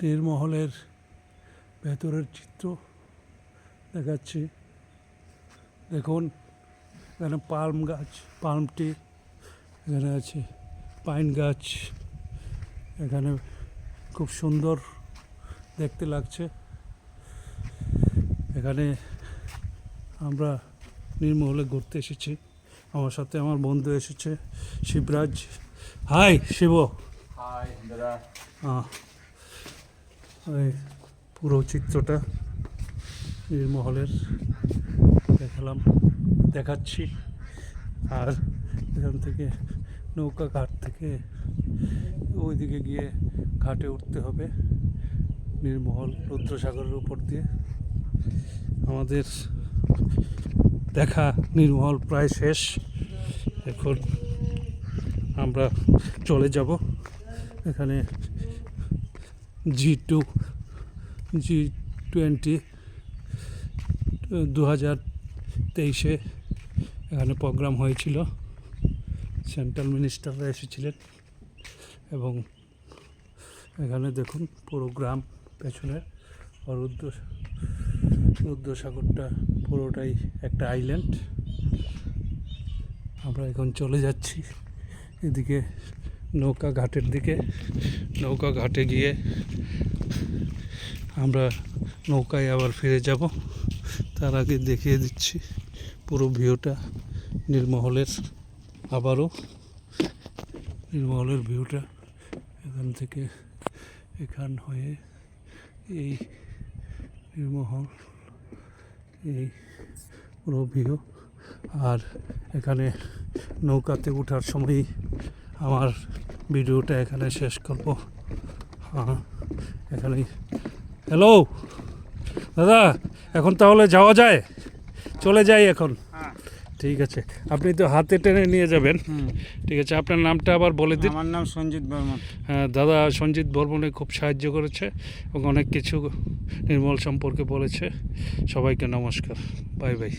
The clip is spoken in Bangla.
নীরমহলের ভেতরের চিত্র দেখাচ্ছি। দেখুন এখানে পাল্ম গাছ, পাল্ম ট্রি এখানে আছে, পাইন গাছ এখানে খুব সুন্দর দেখতে লাগছে। এখানে আমরা নীরমহলে ঘুরতে এসেছি, আমার সাথে আমার বন্ধু এসেছে শিবরাজ। হাই শিব। হাই দাদা। এই পুরো চিত্রটা নীরমহলের দেখাচ্ছি। আর এখান থেকে নৌকা ঘাট থেকে ওইদিকে গিয়ে ঘাটে উঠতে হবে নীরমহল রুদ্রসাগরের উপর দিয়ে। আমাদের দেখা নীরমহল প্রায় শেষ, এখন আমরা চলে যাব। এখানে G20 2023 এখানে প্রোগ্রাম হয়েছিল, সেন্ট্রাল মিনিস্টাররা এসেছিলেন এবং এখানে দেখুন পুরো গ্রাম পেছনে, রুদ্রসাগরটা পুরোটাই একটা আইল্যান্ড। আমরা এখন চলে যাচ্ছি এদিকে নৌকা ঘাটের দিকে। নৌকা ঘাটে গিয়ে আমরা নৌকায় আবার ফিরে যাব। তার আগে দেখিয়ে দিচ্ছি পুরো ভিউটা নীরমহলের। আবারও নীরমহলের ভিউটা এখান থেকে, এখান হয়ে এই নীরমহল, এই পুরো ভিউ। আর এখানে নৌকাতে ওঠার সময় আমার ভিডিওটা এখানে শেষ করব। হ্যাঁ, এখানে হ্যালো দাদা, এখন তাহলে যাওয়া যায়? চলে যাই এখন। ঠিক আছে, আপনি তো হাতে টেনে নিয়ে যাবেন। ঠিক আছে, আপনার নামটা আবার বলে দিন। আমার নাম সঞ্জিত বর্মন। হ্যাঁ দাদা, সঞ্জিত বর্মনে খুব সাহায্য করেছে এবং অনেক কিছু নীরমহল সম্পর্কে বলেছে। সবাইকে নমস্কার, বাই বাই।